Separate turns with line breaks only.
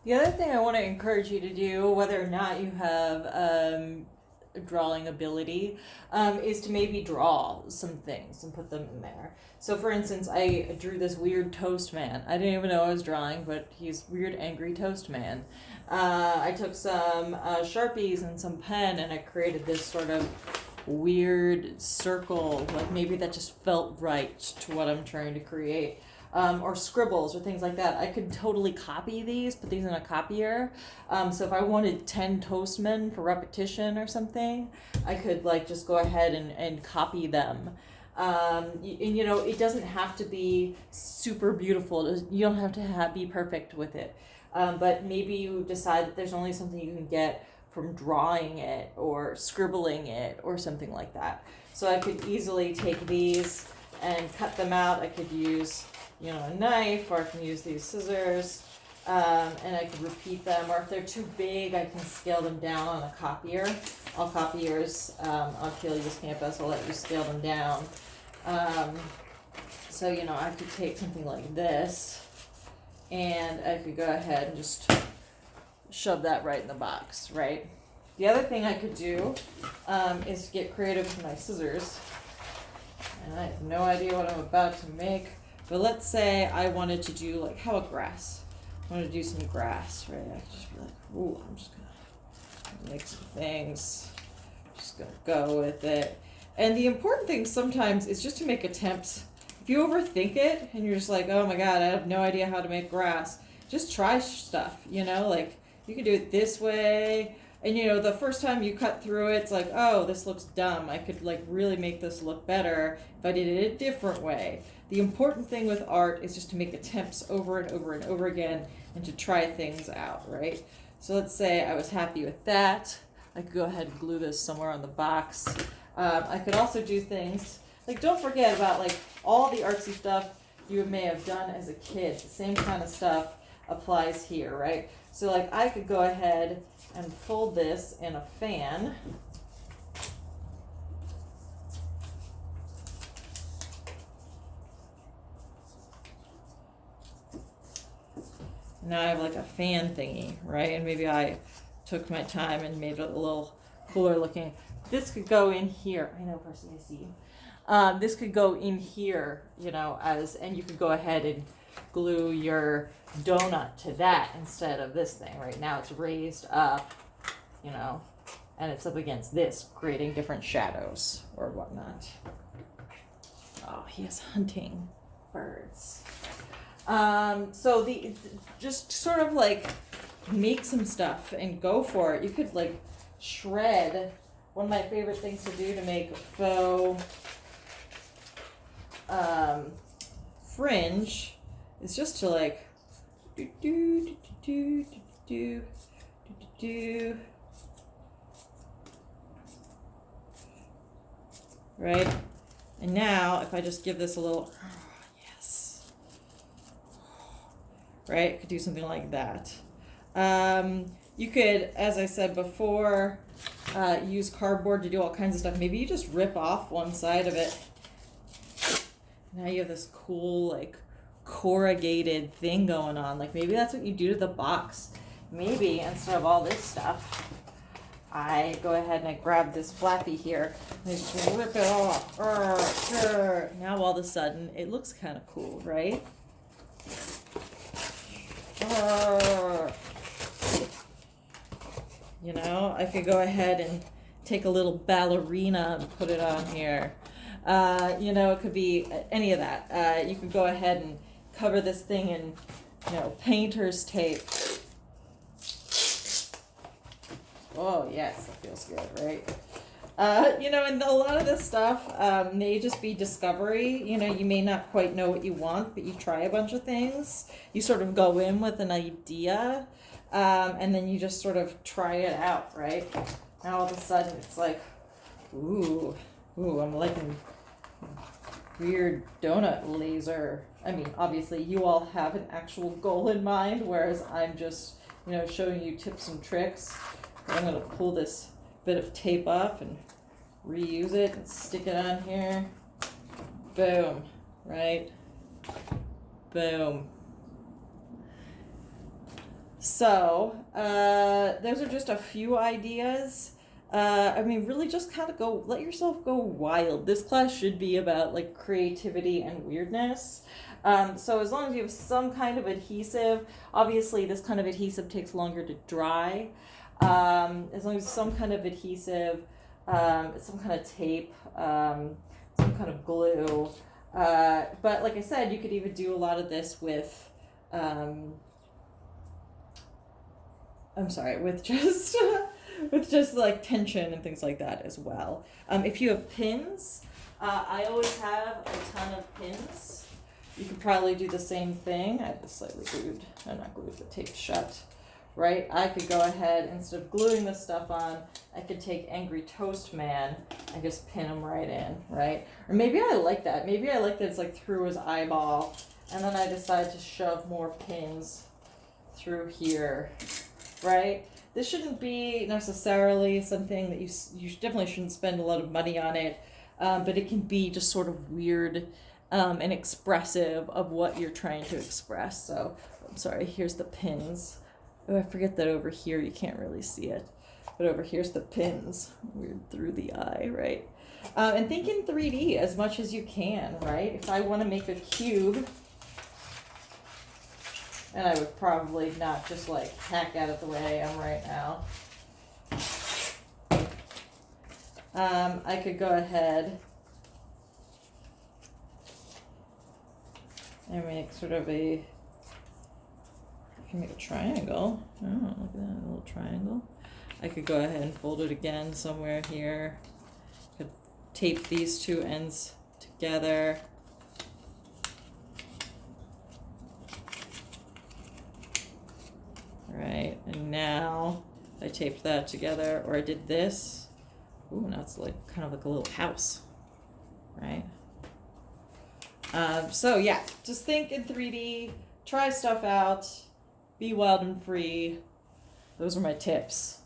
The other thing I want to encourage you to do, whether or not you have drawing ability, is to maybe draw some things and put them in there. So, for instance, I drew this weird toast man. I didn't even know I was drawing, but he's weird, angry toast man. I took some Sharpies and some pen and I created this sort of weird circle, like maybe that just felt right to what I'm trying to create. Or scribbles or things like that. I could totally copy these, put these in a copier. So if I wanted 10 Toastmen for repetition or something, I could like just go ahead and copy them. And you know, it doesn't have to be super beautiful. You don't have to be perfect with it. But maybe you decide that there's only something you can get from drawing it or scribbling it or something like that. So I could easily take these and cut them out. I could use, you know, a knife, or I can use these scissors, and I can repeat them. Or if they're too big, I can scale them down on a copier. All copiers on Use campus will let you scale them down. So, you know, I could take something like this, and I could go ahead and just shove that right in the box, right? The other thing I could do is get creative with my scissors. And I have no idea what I'm about to make. But let's say I wanted to do like, how about grass? I wanted to do some grass, right? I could just be like, ooh, I'm just gonna make some things. Just gonna go with it. And the important thing sometimes is just to make attempts. If you overthink it and you're just like, oh my god, I have no idea how to make grass, just try stuff, you know? Like, you can do it this way. And you know, the first time you cut through it, it's like, oh, this looks dumb. I could like really make this look better if I did it a different way. The important thing with art is just to make attempts over and over and over again and to try things out, right? So let's say I was happy with that. I could go ahead and glue this somewhere on the box. I could also do things, like don't forget about like all the artsy stuff you may have done as a kid. The same kind of stuff applies here, right? So like I could go ahead and fold this in a fan. Now I have like a fan thingy, right? And maybe I took my time and made it a little cooler looking. This could go in here. I know, Percy, I see you. This could go in here, you know, and you could go ahead and glue your donut to that instead of this thing. Right now it's raised up, you know, and it's up against this, creating different shadows or whatnot. Oh, he is hunting birds. So just sort of like make some stuff and go for it. You could like shred. One of my favorite things to do to make faux fringe is just to like do do do do do do do, right? And now if I just give this a little, yes, right? Could do something like that. You could, as I said before, use cardboard to do all kinds of stuff. Maybe you just rip off one side of it. Now you have this cool, like, corrugated thing going on. Like, maybe that's what you do to the box. Maybe instead of all this stuff, I go ahead and I grab this flappy here and I just rip it off. Now all of a sudden, it looks kind of cool, right? You know, I could go ahead and take a little ballerina and put it on here. You know, it could be any of that. You could go ahead and cover this thing in, you know, painter's tape. Oh, yes, that feels good, right? You know, and a lot of this stuff may just be discovery. You know, you may not quite know what you want, but you try a bunch of things. You sort of go in with an idea, and then you just sort of try it out, right? Now all of a sudden it's like, ooh, I'm liking weird donut laser. I mean, obviously you all have an actual goal in mind, whereas I'm just, you know, showing you tips and tricks. I'm going to pull this bit of tape off and reuse it and stick it on here. Boom, right? Boom. So, those are just a few ideas. I mean, really just kind of let yourself go wild. This class should be about like creativity and weirdness. So as long as you have some kind of adhesive, obviously this kind of adhesive takes longer to dry. As long as some kind of adhesive, some kind of tape, some kind of glue. But like I said, you could even do a lot of this with, with just with just like tension and things like that as well. If you have pins, I always have a ton of pins. You could probably do the same thing. I just slightly glued, I'm not glued, but taped shut, right? I could go ahead, instead of gluing this stuff on, I could take Angry Toast Man and just pin him right in, right? Or maybe I like that. Maybe I like that it's like through his eyeball, and then I decide to shove more pins through here, right? This shouldn't be necessarily something that you definitely shouldn't spend a lot of money on it, but it can be just sort of weird and expressive of what you're trying to express. So, I'm sorry, here's the pins. Oh, I forget that over here you can't really see it, but over here's the pins. Weird through the eye, right? And think in 3D as much as you can, right? If I want to make a cube, and I would probably not just like hack at it the way I am right now. I could go ahead and make sort of I can make a triangle. Oh, look at that, a little triangle. I could go ahead and fold it again somewhere here. Could tape these two ends together. Right, and now I taped that together, or I did this. Ooh, now it's like kind of like a little house, right? So yeah, just think in 3D, try stuff out, be wild and free. Those are my tips.